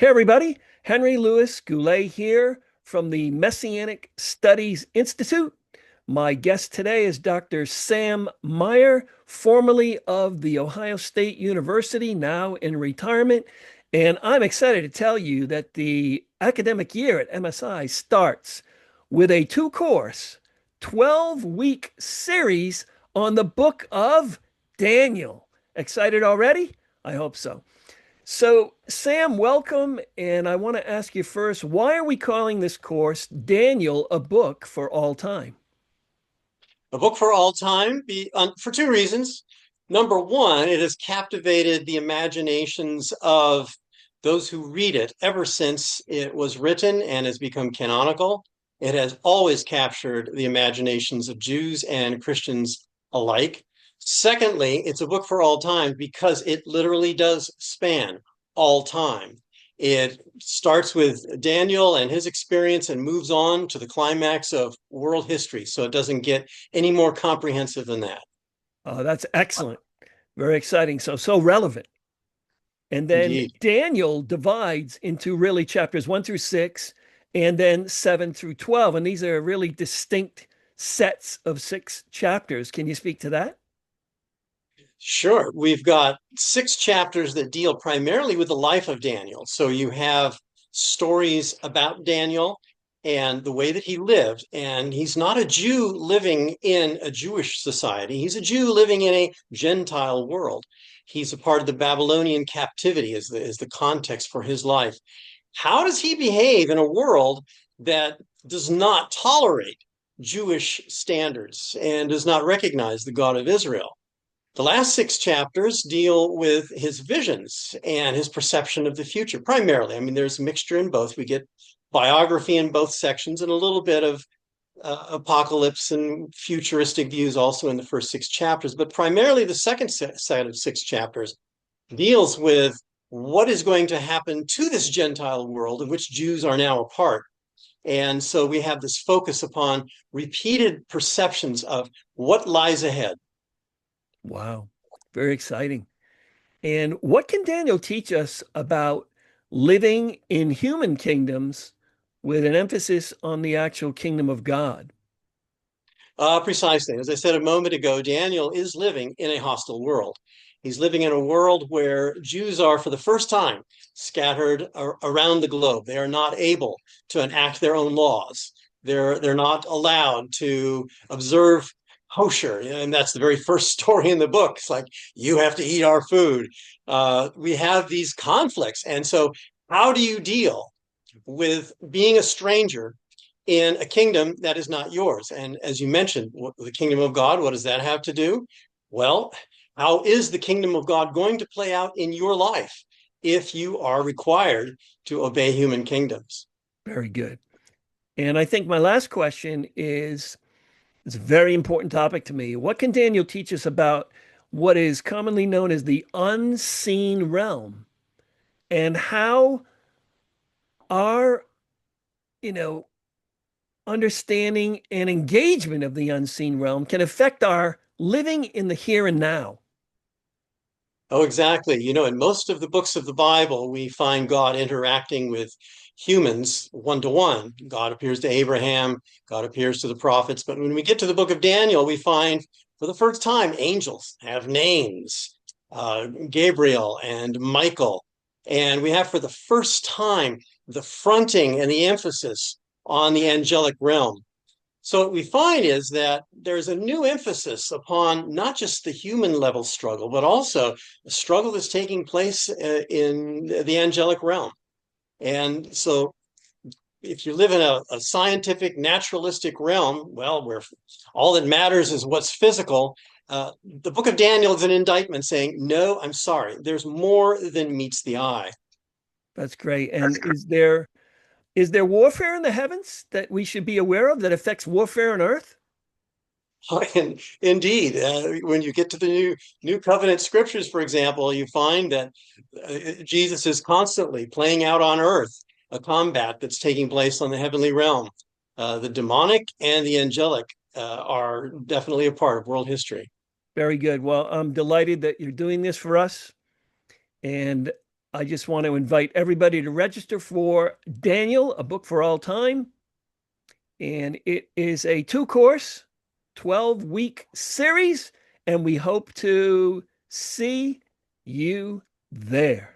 Hey, everybody. Henry Louis Goulet here from the Messianic Studies Institute. My guest today is Dr. Sam Meier, formerly of The Ohio State University, now in retirement. And I'm excited to tell you that the academic year at MSI starts with a two-course, 12-week series on the book of Daniel. Excited already? I hope so. So, Sam, welcome. And I want to ask you first, why are we calling this course Daniel a book for all time? A book for all time for two reasons. Number one, it has captivated the imaginations of those who read it ever since it was written and has become canonical. It has always captured the imaginations of Jews and Christians alike. Secondly, it's a book for all time because it literally does span all time. It starts with Daniel and his experience and moves on to the climax of world history. So it doesn't get any more comprehensive than that. That's excellent. Very exciting. So relevant. And then Indeed. Daniel divides into really chapters 1 through 6 and then 7 through 12. And these are really distinct sets of 6 chapters. Can you speak to that? Sure. We've got 6 chapters that deal primarily with the life of Daniel. So you have stories about Daniel and the way that he lived. And he's not a Jew living in a Jewish society, he's a Jew living in a Gentile world. He's a part of the Babylonian captivity, is the context for his life. How does he behave in a world that does not tolerate Jewish standards and does not recognize the God of Israel? The last 6 chapters deal with his visions and his perception of the future, primarily. I mean, there's a mixture in both. We get biography in both sections and a little bit of apocalypse and futuristic views also in the first 6 chapters. But primarily, the second set of 6 chapters deals with what is going to happen to this Gentile world of which Jews are now a part. And so we have this focus upon repeated perceptions of what lies ahead. Wow. Very exciting. And what can Daniel teach us about living in human kingdoms with an emphasis on the actual kingdom of God? Precisely. As I said a moment ago, Daniel is living in a hostile world. He's living in a world where Jews are, for the first time, scattered around the globe. They are not able to enact their own laws. They're not allowed to observe kosher, and that's the very first story in the book. It's like, you have to eat our food. We have these conflicts, and so how do you deal with being a stranger in a kingdom that is not yours? And as you mentioned, the kingdom of God, what does that have to do? Well, how is the kingdom of God going to play out in your life if you are required to obey human kingdoms? Very good. And I think my last question is it's a very important topic to me. What can Daniel teach us about what is commonly known as the unseen realm and how our, you know, understanding and engagement of the unseen realm can affect our living in the here and now? Oh, exactly. In most of the books of the Bible, we find God interacting with humans one to one. God appears to Abraham, God appears to the prophets. But when we get to the book of Daniel, we find for the first time angels have names, Gabriel and Michael. And we have for the first time the fronting and the emphasis on the angelic realm. So what we find is that there's a new emphasis upon not just the human level struggle, but also a struggle that's taking place in the angelic realm. And so if you live in a scientific, naturalistic realm, well, where all that matters is what's physical, the book of Daniel is an indictment saying, no, I'm sorry, there's more than meets the eye. That's great. And is there warfare in the heavens that we should be aware of that affects warfare on earth? And indeed, when you get to the new covenant scriptures, for example, you find that Jesus is constantly playing out on earth a combat that's taking place on the heavenly realm. The demonic and the angelic are definitely a part of world history. Very good. Well, I'm delighted that you're doing this for us. And I just want to invite everybody to register for Daniel, a book for all time. And it is a 2-course, 12-week series. And we hope to see you there.